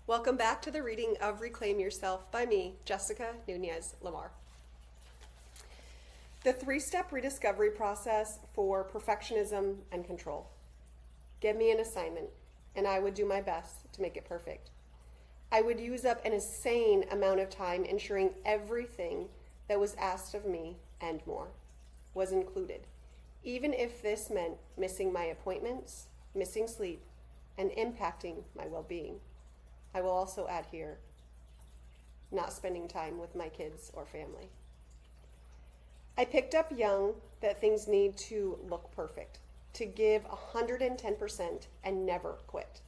Welcome back to the reading of Reclaim Yourself by me, Jessica Nuñez-LaMarre. The three-step rediscovery process for perfectionism and control. Give me an assignment, and I would do my best to make it perfect. I would use up an insane amount of time ensuring everything that was asked of me and more was included, even if this meant missing my appointments, missing sleep, and impacting my well-being. I will also add here, not spending time with my kids or family. I picked up young that things need to look perfect, to give 110% and never quit.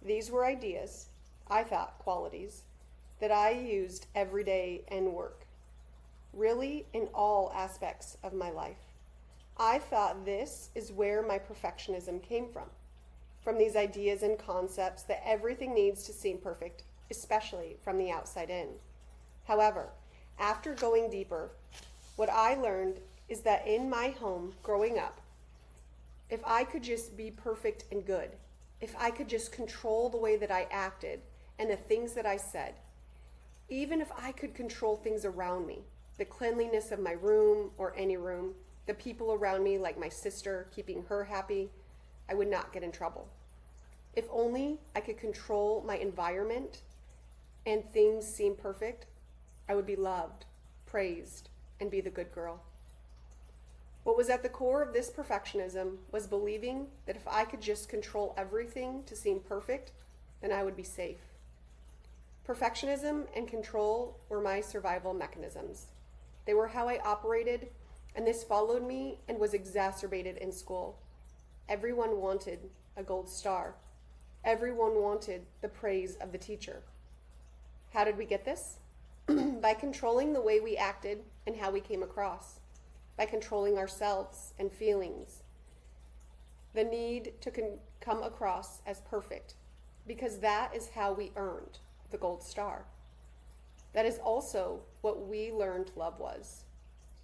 These were ideas, I thought qualities, that I used every day in work, really in all aspects of my life. I thought this is where my perfectionism came from these ideas and concepts that everything needs to seem perfect, especially from the outside in. However, after going deeper, what I learned is that in my home growing up, if I could just be perfect and good, if I could just control the way that I acted and the things that I said, even if I could control things around me, the cleanliness of my room or any room, the people around me like my sister, keeping her happy, I would not get in trouble. If only I could control my environment and things seem perfect, I would be loved, praised, and be the good girl. What was at the core of this perfectionism was believing that if I could just control everything to seem perfect, then I would be safe. Perfectionism and control were my survival mechanisms. They were how I operated, and this followed me and was exacerbated in school. Everyone wanted a gold star. Everyone wanted the praise of the teacher. How did we get this? By controlling the way we acted and how we came across, by controlling ourselves and feelings. The need to come across as perfect, because that is how we earned the gold star. That is also what we learned love was.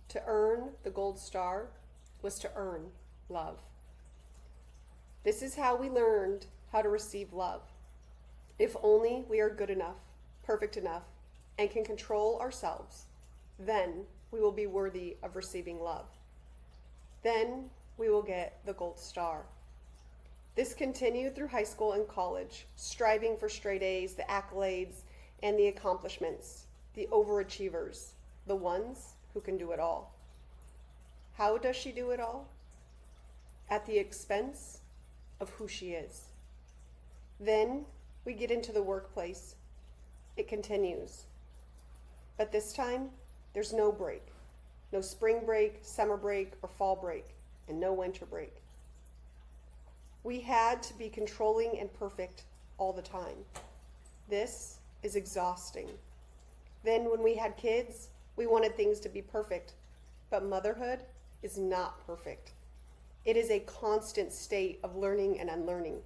To earn the gold star was to earn love. This is how we learned how to receive love. If only we are good enough, perfect enough, and can control ourselves, then we will be worthy of receiving love. Then we will get the gold star. This continued through high school and college, striving for straight A's, the accolades, and the accomplishments, the overachievers, the ones who can do it all. How does she do it all? At the expense of who she is. Then we get into the workplace. It continues. But this time, there's no break. No spring break, summer break, or fall break, and no winter break. We had to be controlling and perfect all the time. This is exhausting. Then when we had kids, we wanted things to be perfect, but motherhood is not perfect. It is a constant state of learning and unlearning.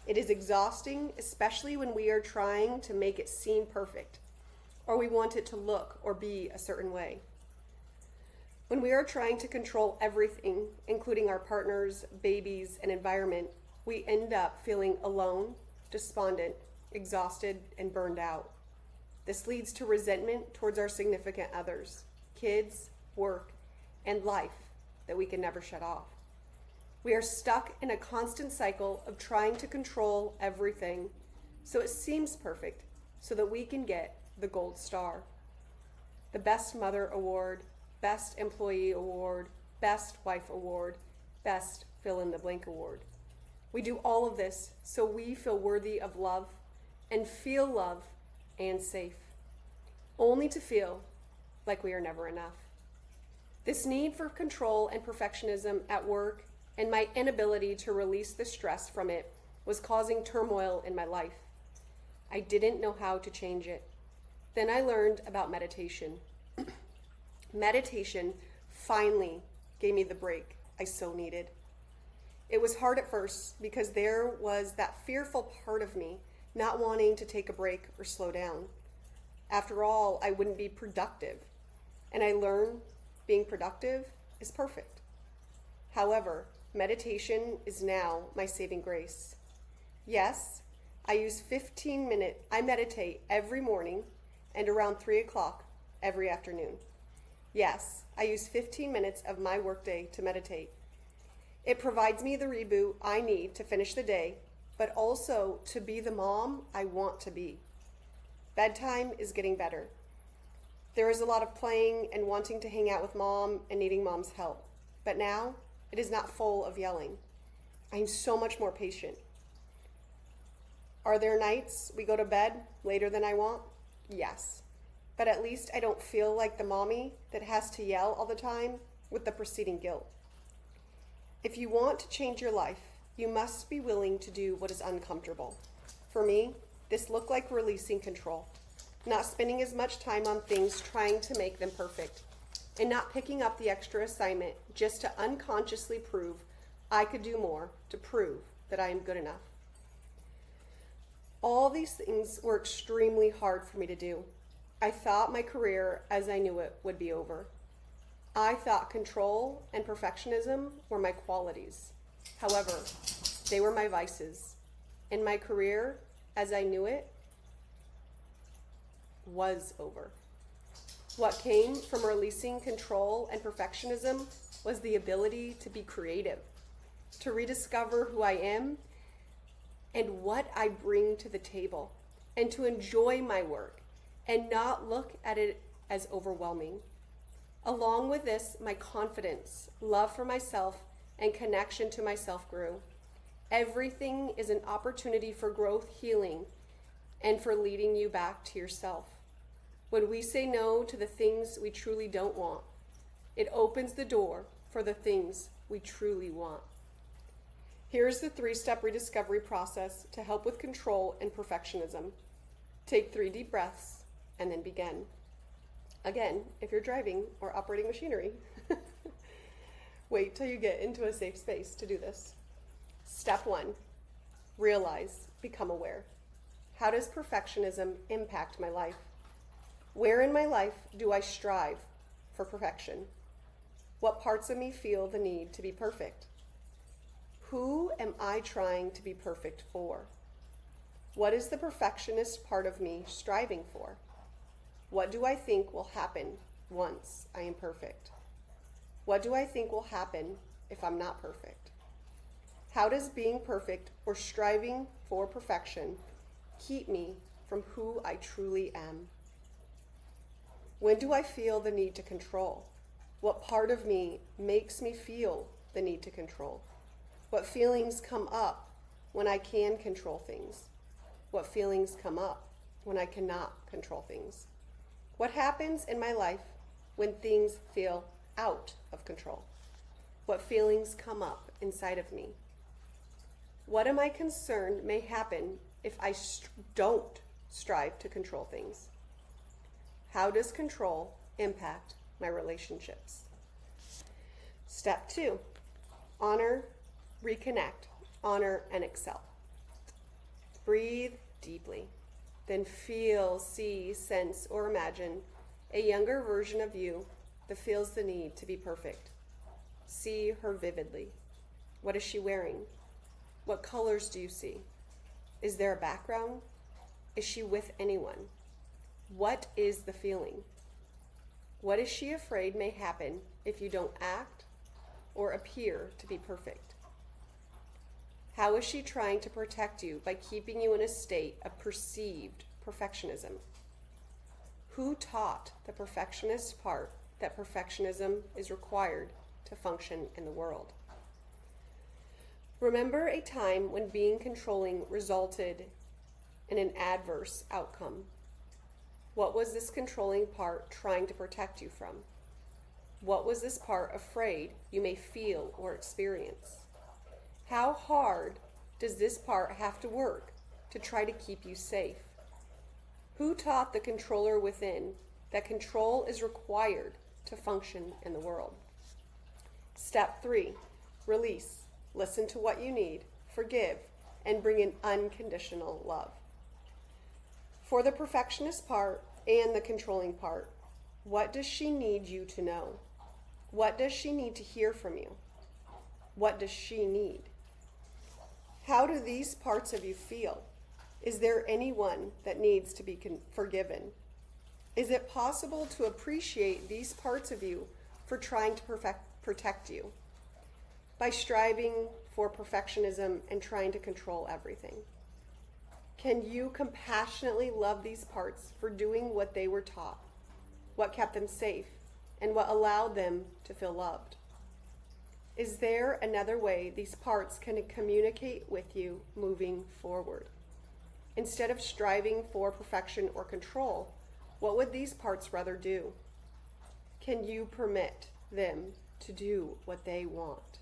It is exhausting, especially when we are trying to make it seem perfect, or we want it to look or be a certain way. When we are trying to control everything, including our partners, babies, and environment, we end up feeling alone, despondent, exhausted, and burned out. This leads to resentment towards our significant others, kids, work, and life that we can never shut off. We are stuck in a constant cycle of trying to control everything so it seems perfect, so that we can get the gold star. The Best Mother Award, Best Employee Award, Best Wife Award, Best Fill in the Blank Award. We do all of this so we feel worthy of love and feel love and safe, only to feel like we are never enough. This need for control and perfectionism at work and my inability to release the stress from it was causing turmoil in my life. I didn't know how to change it. Then I learned about meditation. Meditation finally gave me the break I so needed. It was hard at first because there was that fearful part of me not wanting to take a break or slow down. After all, I wouldn't be productive. And I learned being productive is perfect. However, meditation is now my saving grace. Yes, I meditate every morning and around 3 o'clock every afternoon. Yes, I use 15 minutes of my workday to meditate. It provides me the reboot I need to finish the day, but also to be the mom I want to be. Bedtime is getting better. There is a lot of playing and wanting to hang out with mom and needing mom's help, but now it is not full of yelling. I am so much more patient. Are there nights we go to bed later than I want? Yes, but at least I don't feel like the mommy that has to yell all the time with the preceding guilt. If you want to change your life, you must be willing to do what is uncomfortable. For me, this looked like releasing control, not spending as much time on things trying to make them perfect, and not picking up the extra assignment just to unconsciously prove I could do more, to prove that I am good enough. All these things were extremely hard for me to do. I thought my career as I knew it would be over. I thought control and perfectionism were my qualities. However, they were my vices. And my career as I knew it was over. What came from releasing control and perfectionism was the ability to be creative, to rediscover who I am and what I bring to the table, and to enjoy my work and not look at it as overwhelming. Along with this, my confidence, love for myself, and connection to myself grew. Everything is an opportunity for growth, healing, and for leading you back to yourself. When we say no to the things we truly don't want, it opens the door for the things we truly want. Here's the 3-step rediscovery process to help with control and perfectionism. Take 3 deep breaths and then begin. Again, if you're driving or operating machinery, wait till you get into a safe space to do this. Step 1, realize, become aware. How does perfectionism impact my life? Where in my life do I strive for perfection? What parts of me feel the need to be perfect? Who am I trying to be perfect for? What is the perfectionist part of me striving for? What do I think will happen once I am perfect? What do I think will happen if I'm not perfect? How does being perfect or striving for perfection keep me from who I truly am? When do I feel the need to control? What part of me makes me feel the need to control? What feelings come up when I can control things? What feelings come up when I cannot control things? What happens in my life when things feel out of control? What feelings come up inside of me? What am I concerned may happen if I don't strive to control things? How does control impact my relationships? Step 2, honor, reconnect, honor, and excel. Breathe deeply. Then feel, see, sense, or imagine a younger version of you that feels the need to be perfect. See her vividly. What is she wearing? What colors do you see? Is there a background? Is she with anyone? What is the feeling? What is she afraid may happen if you don't act or appear to be perfect? How is she trying to protect you by keeping you in a state of perceived perfectionism? Who taught the perfectionist part that perfectionism is required to function in the world? Remember a time when being controlling resulted in an adverse outcome. What was this controlling part trying to protect you from? What was this part afraid you may feel or experience? How hard does this part have to work to try to keep you safe? Who taught the controller within that control is required to function in the world? Step 3, release. Listen to what you need, forgive, and bring in unconditional love. For the perfectionist part and the controlling part, what does she need you to know? What does she need to hear from you? What does she need? How do these parts of you feel? Is there anyone that needs to be forgiven? Is it possible to appreciate these parts of you for trying to protect you by striving for perfectionism and trying to control everything? Can you compassionately love these parts for doing what they were taught, what kept them safe, and what allowed them to feel loved? Is there another way these parts can communicate with you moving forward? Instead of striving for perfection or control, what would these parts rather do? Can you permit them to do what they want?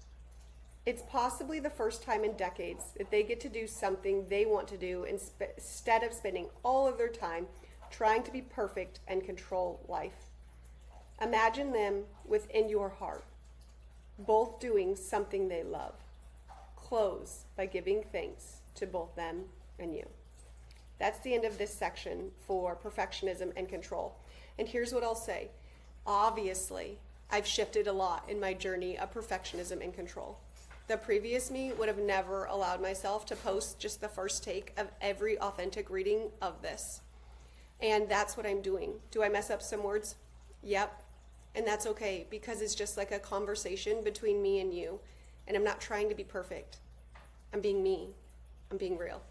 It's possibly the first time in decades that they get to do something they want to do instead of spending all of their time trying to be perfect and control life. Imagine them within your heart, both doing something they love. Close by giving thanks to both them and you. That's the end of this section for perfectionism and control. And here's what I'll say. Obviously, I've shifted a lot in my journey of perfectionism and control. The previous me would have never allowed myself to post just the first take of every authentic reading of this. And that's what I'm doing. Do I mess up some words? Yep. And that's okay, because it's just like a conversation between me and you. And I'm not trying to be perfect. I'm being me. I'm being real.